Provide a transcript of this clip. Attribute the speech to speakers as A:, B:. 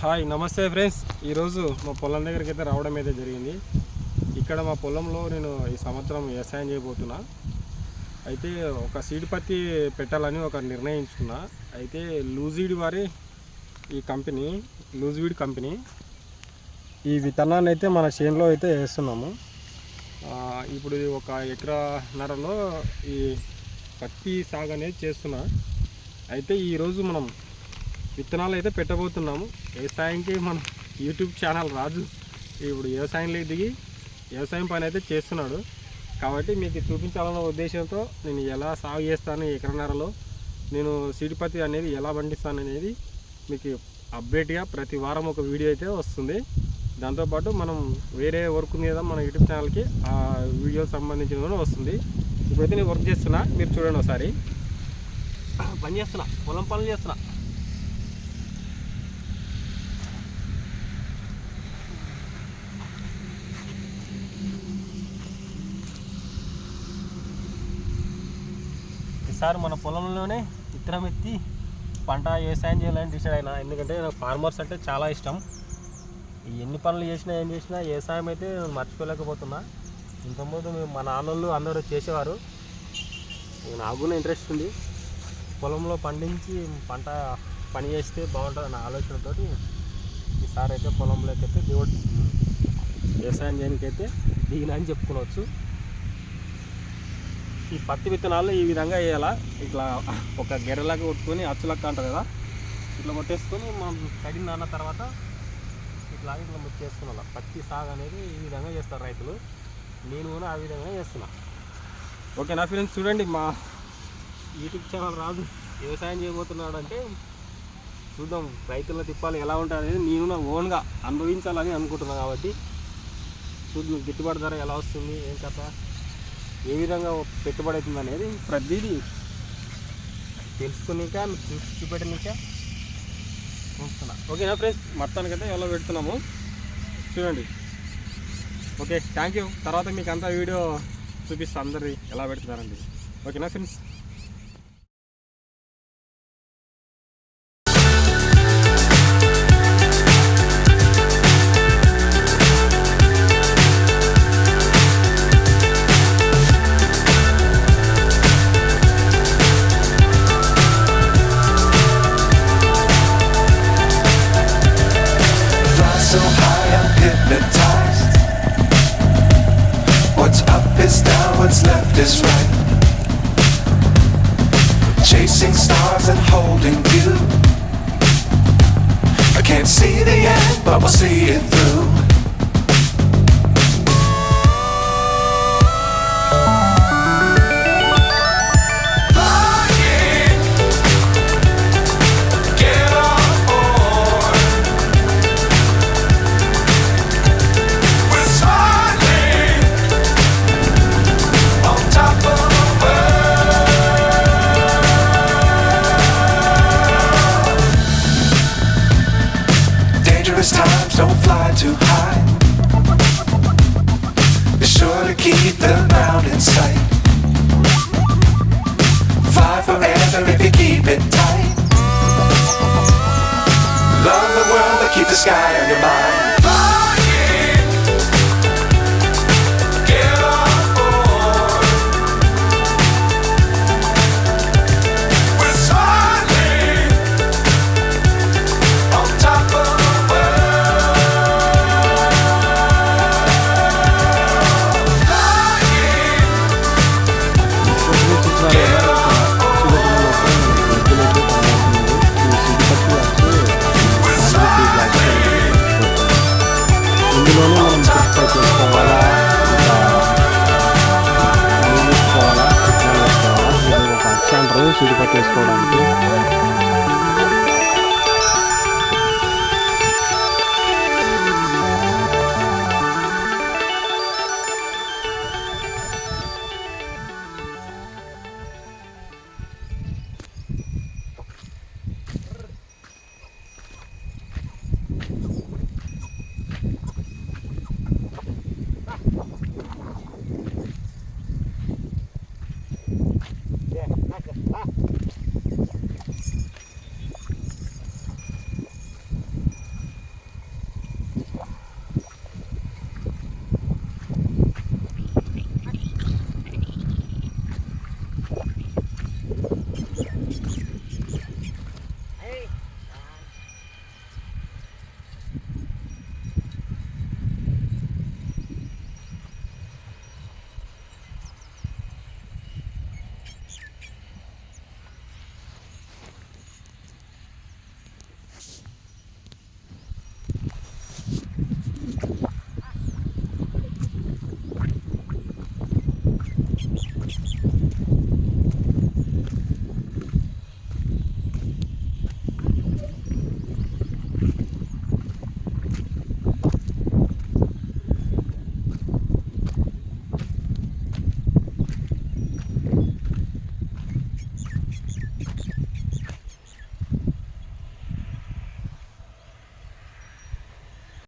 A: Hi నమస్తే friends. ఈరోజు మా పొలం దగ్గరికి అయితే రావడం అయితే జరిగింది. ఇక్కడ మా పొలంలో నేను ఈ సంవత్సరం వ్యవసాయం చేయబోతున్నా. అయితే ఒక సీడ్ పత్తి పెట్టాలని ఒక నిర్ణయించుకున్నా. అయితే లూజిడ్ వారి ఈ కంపెనీ లూజిడ్ కంపెనీ ఈ విత్తనాన్ని అయితే మన చేనులో అయితే వేస్తున్నాము. ఇప్పుడు ఒక ఎకరాన్నరలో ఈ పత్తి సాగు అనేది చేస్తున్నా. అయితే ఈరోజు మనం విత్తనాలు అయితే పెట్టబోతున్నాము. వ్యవసాయంకి మన యూట్యూబ్ ఛానల్ రాజు ఇప్పుడు వ్యవసాయంలో దిగి వ్యవసాయం పని అయితే చేస్తున్నాడు. కాబట్టి మీకు చూపించాలన్న ఉద్దేశంతో నేను ఎలా సాగు చేస్తాను, ఎకరన్నరలో నేను సీడ్ పత్తి అనేది ఎలా పండిస్తాను అనేది మీకు అప్డేట్గా ప్రతి వారం ఒక వీడియో అయితే వస్తుంది. దాంతోపాటు మనం వేరే వర్క్ ఉంది కదా మన యూట్యూబ్ ఛానల్కి, ఆ వీడియో సంబంధించిన వస్తుంది. ఇప్పుడైతే నేను వర్క్ చేస్తున్నా, మీరు చూడండి. ఒకసారి పని చేస్తున్నా, పొలం పనులు చేస్తున్నా. ఈసారి మన పొలంలోనే విత్తనం ఎత్తి పంట వ్యవసాయం చేయాలని డిసైడ్ అయినా. ఎందుకంటే నాకు ఫార్మర్స్ అంటే చాలా ఇష్టం. ఎన్ని పనులు చేసినా ఏం చేసినా వ్యవసాయం అయితే నేను మర్చిపోలేకపోతున్నా. ఇంతకుముందు మా నాన్నోళ్ళు అందరూ చేసేవారు. నాకు కూడా ఇంట్రెస్ట్ ఉంది. పొలంలో పండించి పంట పని చేస్తే బాగుంటుంది అన్న ఆలోచనతో ఈసారి అయితే పొలంలోకి అయితే దేవుడు వ్యవసాయం చేయడానికి అయితే దిగిన అని చెప్పుకోవచ్చు. ఈ పత్తి విత్తనాలు ఈ విధంగా వేయాలా. ఇట్లా ఒక గెర్రెలాగా కొట్టుకొని అచ్చులక్క అంటారు కదా, ఇట్లా కొట్టేసుకొని మనం కడిగిన అన్న తర్వాత ఇట్లా చేసుకున్నాం. పత్తి సాగు అనేది ఈ విధంగా చేస్తారు రైతులు. నేను కూడా ఆ విధంగా చేస్తున్నా. ఓకే నా ఫ్రెండ్స్, చూడండి మా యూట్యూబ్ ఛానల్ రాజు వ్యవసాయం చేయబోతున్నాడు అంటే చూద్దాం రైతుల తిప్పాలి ఎలా ఉంటుంది అనేది నేను నా ఓన్గా అనుభవించాలని అనుకుంటున్నాను. కాబట్టి చూద్దాం గిట్టుబాటు ధర ఎలా వస్తుంది, ఏం కథ, ఏ విధంగా పెట్టుబడి అవుతుంది అనేది ప్రతిదీ తెలుసుకునిక చూపెట్టనిక చూస్తున్నా. ఓకేనా ఫ్రెండ్స్, మొత్తానికైతే ఎలా పెడుతున్నాము చూడండి. Okay, thank you. తర్వాత మీకు అంతా వీడియో చూపిస్తా అందరి ఎలా పెడుతున్నారండి. ఓకేనా friends.
B: So high I'm hypnotized. What's up is down, what's left is right. Chasing stars and holding you. I can't see the end, but we'll see it through. Times don't fly too high. Be sure to keep the ground in sight. Fly forever if you keep it tight. Love the world but keep the sky on your mind.
A: Seed పత్తి వేసుకోవడానికి